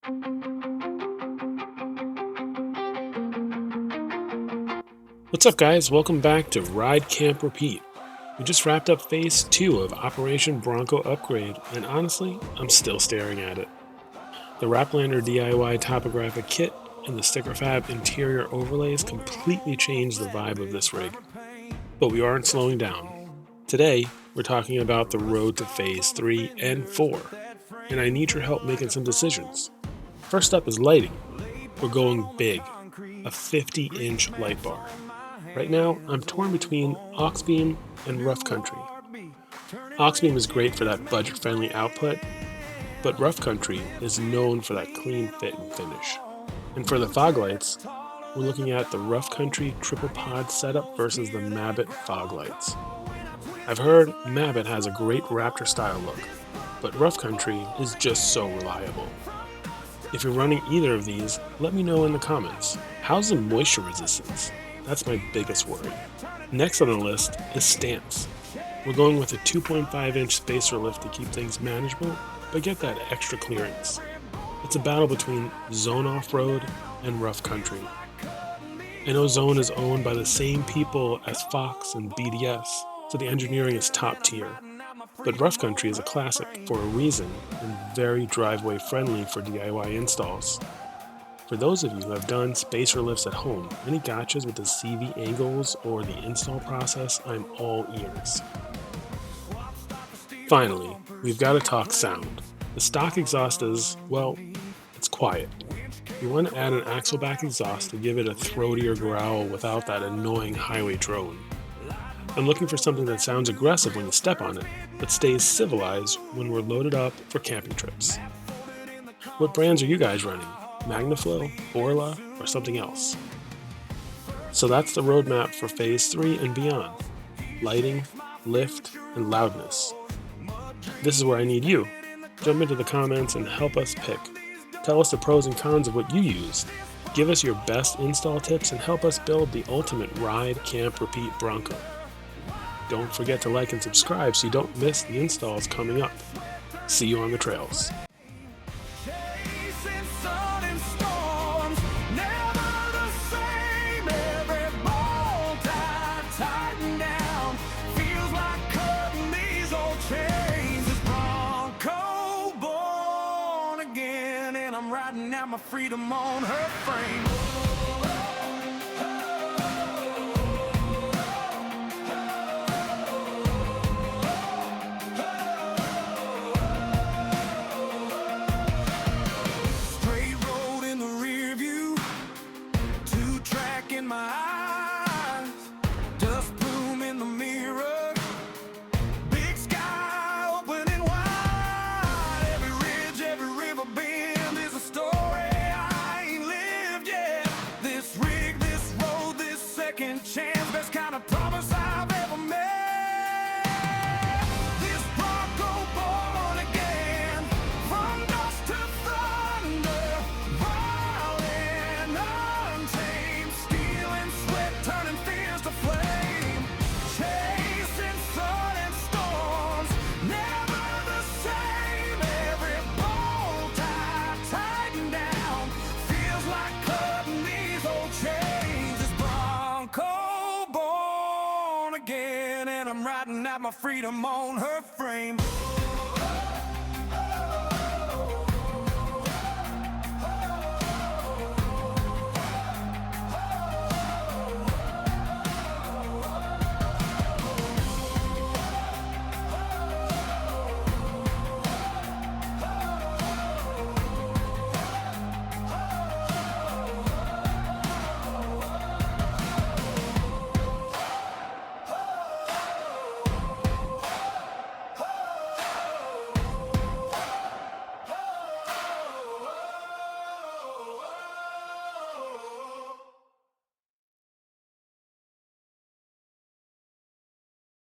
What's up, guys? Welcome back to Ride Camp Repeat. We just wrapped up phase 2 of Operation Bronco Upgrade, and honestly, I'm still staring at it. The Wraplander DIY topographic kit and the StickerFab interior overlays completely changed the vibe of this rig. But we aren't slowing down. Today, we're talking about the road to phase 3 and 4, and I need your help making some decisions. First up is lighting. We're going big, a 50-inch light bar. Right now, I'm torn between Auxbeam and Rough Country. Auxbeam is great for that budget-friendly output, but Rough Country is known for that clean fit and finish. And for the fog lights, we're looking at the Rough Country triple pod setup versus the Mabett fog lights. I've heard Mabett has a great Raptor-style look, but Rough Country is just so reliable. If you're running either of these, let me know in the comments. How's the moisture resistance? That's my biggest worry. Next on the list is stance. We're going with a 2.5-inch spacer lift to keep things manageable, but get that extra clearance. It's a battle between Zone Offroad and Rough Country. I know Zone is owned by the same people as Fox and BDS, so the engineering is top tier. But Rough Country is a classic for a reason and very driveway friendly for DIY installs. For those of you who have done spacer lifts at home, any gotchas with the CV angles or the install process, I'm all ears. Finally, we've got to talk sound. The stock exhaust is, well, it's quiet. You want to add an axleback exhaust to give it a throatier growl without that annoying highway drone. I'm looking for something that sounds aggressive when you step on it, but stays civilized when we're loaded up for camping trips. What brands are you guys running? Magnaflow, Orla, or something else? So that's the roadmap for phase 3 and beyond. Lighting, lift, and loudness. This is where I need you. Jump into the comments and help us pick. Tell us the pros and cons of what you used. Give us your best install tips and help us build the ultimate ride, camp, repeat Bronco. Don't forget to like and subscribe so you don't miss the installs coming up. See you on the trails. Riding out my freedom on her frame. Straight road in the rear view, 2-track in my eyes, dust plume in the mirror, big sky opening wide, every ridge, every river bend is a story I ain't lived yet. This rig, this road, this second chance, best kind of promise I've ever made. This Bronco born again, from dust to thunder, wild and untamed, steel and sweat turning fears to flame, chasing sun and storms, never the same. Every bolt I tighten down feels like cutting these old chains. This Bronco born again, and I'm riding out my freedom on her frame.